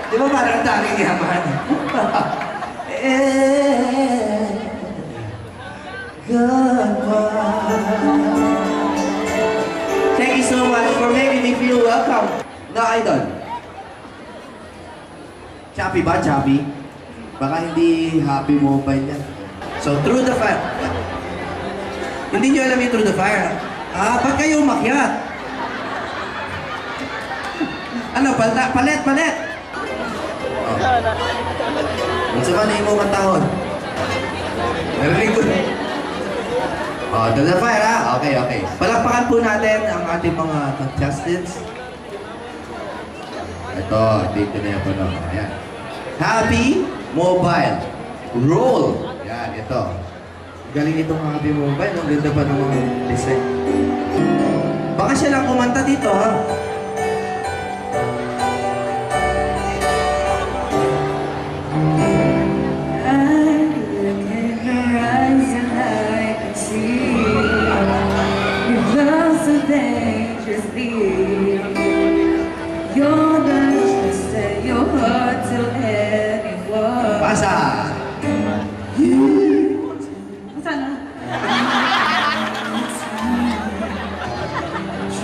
Di ba parang tanging yaman? Thank you so much for making me feel welcome. Na idol. Choppy ba? Choppy? Baka hindi happy mobile yan. So, through the fire. Hindi nyo alam yung through the fire. Ah, ba't kayo umakyat? Ano, palet! Oh. Gusto ka na yung katahon? Narinig ko. Oh, through the fire ha? Okay. Palakpakan po natin ang ating mga contestants. Ito, dito na yung puno. Ayan. Happy Mobile. Roll. Yan, ito. Galing itong Happy Mobile. Ang ganda pa ng mga design. Baka siya lang kumanta dito, ha? Pasa!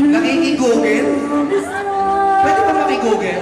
Nakikigugel? Pwede ba makigugel?